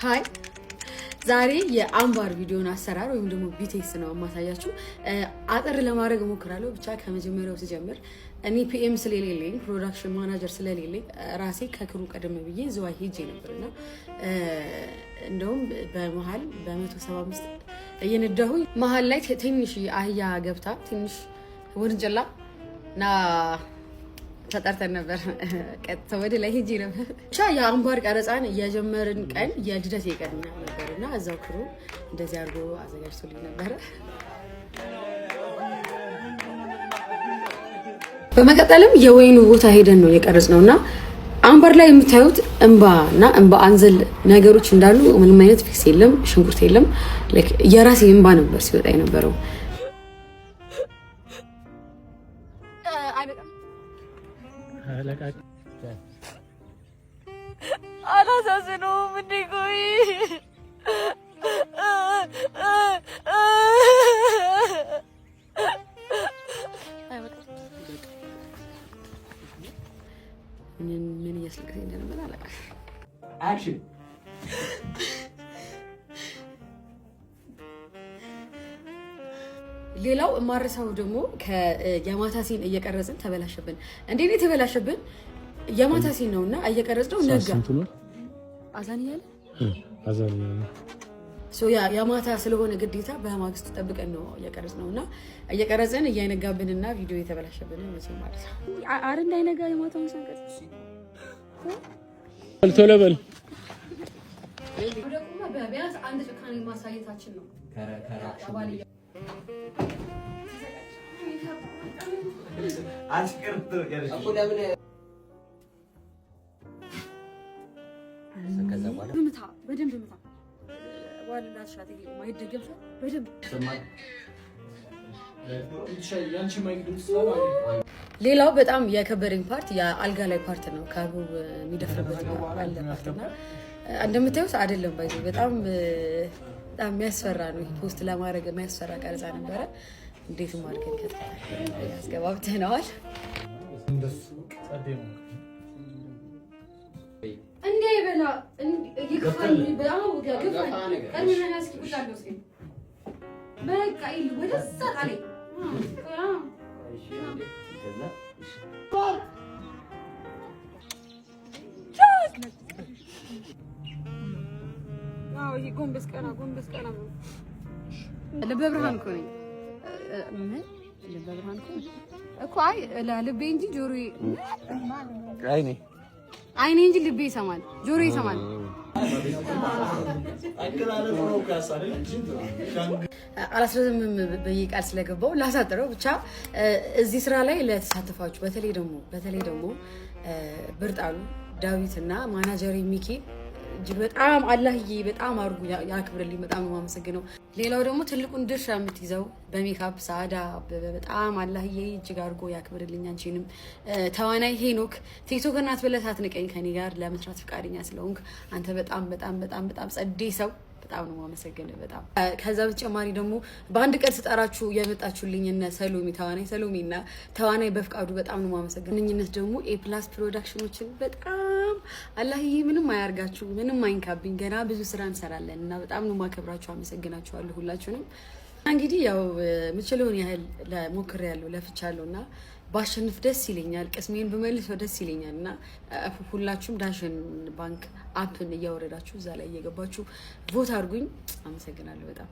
ሃይ ዛሬ የአምባር ቪዲዮን አሰራር ወይም ደግሞ ቢቴክስ ነው ማሳያችሁ። አጠር ለማድረግ እሞክራለሁ። ብቻ ከመጀመሪያው ስጀምር እኔ ፒኤም ስለሌለኝ ፕሮዳክሽን ማናጀር ስለሌለኝ ራሴ ከክሩ ቀደም ብዬ ዝዋይ ሄጄ ነበርና እንደውም በመሃል በ175 እየነዳሁኝ መሃል ላይ ትንሽ አህያ ገብታ ትንሽ ወንጀላ ና ተጠርተን ነበር። ቀጥታ ወደ ላይ ሄጄ ነበር። ብቻ የአምባር ቀረጻን የጀመርን ቀን የልደት ቀን ነበርና እዛው ክሩ እንደዚህ አድርጎ አዘጋጅቶልኝ ነበር። በመቀጠልም የወይኑ ቦታ ሄደን ነው የቀረጽነውና አምባር ላይ የምታዩት እንባና እንባ አንዘል ነገሮች እንዳሉ ምንም አይነት ፊክስ የለም፣ ሽንኩርት የለም። የራሴ እንባ ነበር ሲወጣ የነበረው። አላሳዝነውም እንዴ? ቆይ ምን እያስለቀሰኝ እንደነበር አላውቅም። አክሽን ሌላው ማረሳው ደግሞ የማታ ሲን እየቀረጽን ተበላሸብን። እንዴ ነው የተበላሸብን? የማታ ሲን ነውና እየቀረጽነው ነጋ አዛን ያለ የማታ ስለሆነ ግዴታ በማግስቱ ጠብቀን ነው እየቀረጽነውና እየቀረጽን እያይነጋብንና ቪዲዮ የተበላሸብን ነው ማለት ነው። አረ እንዳይነጋ የማታውን ሰንቀጽ ቶሎ በል ወደቁማ በቢያንስ አንድ ጭካኔ ማሳየታችን ነው። ሌላው በጣም የከበረኝ ፓርት የአልጋ ላይ ፓርት ነው። ካሉ የሚደፍርበት ነው አለ ፓርትና እንደምታዩት አይደለም ባይዘ በጣም የሚያስፈራ ነው። ፖስት ለማድረግ የሚያስፈራ ቀረጻ ነበረ። እንዴትም አድርገን ያስገባብተነዋል። እንዴ በላ ይከፋል በጣም ወጋግፋል ቀርመና እስኪብታለው እስኪ በቃ ይል ወደዛ ጣለኝ ይሄ ጎንበስ ቀና ልበ ብርሃን እኮ ነኝ። ምን ልበ ብርሃን እኮ አይ ለልቤ እንጂ ጆሮዬ አይኔ እንጂ ልቤ ይሰማል፣ ጆሮዬ ይሰማል። አላስረዝምም በየቃል ስለገባው ላሳጥረው። ብቻ እዚህ ስራ ላይ ለተሳተፋችሁ በተለይ ደግሞ ብርጣሉ ዳዊትና ማናጀር ሚኪ እጅግ በጣም አላህዬ በጣም አርጉ ያክብርልኝ። በጣም ነው የማመሰግነው። ሌላው ደግሞ ትልቁን ድርሻ የምትይዘው በሜካፕ ሳዳ በጣም አላህዬ እጅግ አርጎ ያክብርልኝ። አንቺንም ተዋናይ ሄኖክ ቲክቶክ እናት ብለህ ሳትንቀኝ ከኔ ጋር ለመስራት ፈቃደኛ ስለሆንክ አንተ በጣም ጸዴ ሰው በጣም ነው የማመሰግነው። በጣም ከዛ በተጨማሪ ደግሞ በአንድ ቀን ስጠራችሁ የመጣችሁልኝ እነ ሰሎሚ ሰሎሚና ተዋናይ በፍቃዱ በጣም ነው የማመሰግነው። እነኝነት ደግሞ ኤፕላስ ፕሮዳክሽኖችን በጣም አላህዬ ምንም አያርጋችሁ፣ ምንም አይንካብኝ። ገና ብዙ ስራ እንሰራለን እና በጣም ነው ማከብራችሁ። አመሰግናችኋለሁ ሁላችሁንም። እንግዲህ ያው ምችለውን ያህል ሞክሬያለሁ፣ ለፍቻለሁና ባሸንፍ ደስ ይለኛል፣ ቅስሜን በመልሰው ደስ ይለኛል። እና ሁላችሁም ዳሽን ባንክ አፕን እያወረዳችሁ እዛ ላይ እየገባችሁ ቮት አድርጉኝ። አመሰግናለሁ በጣም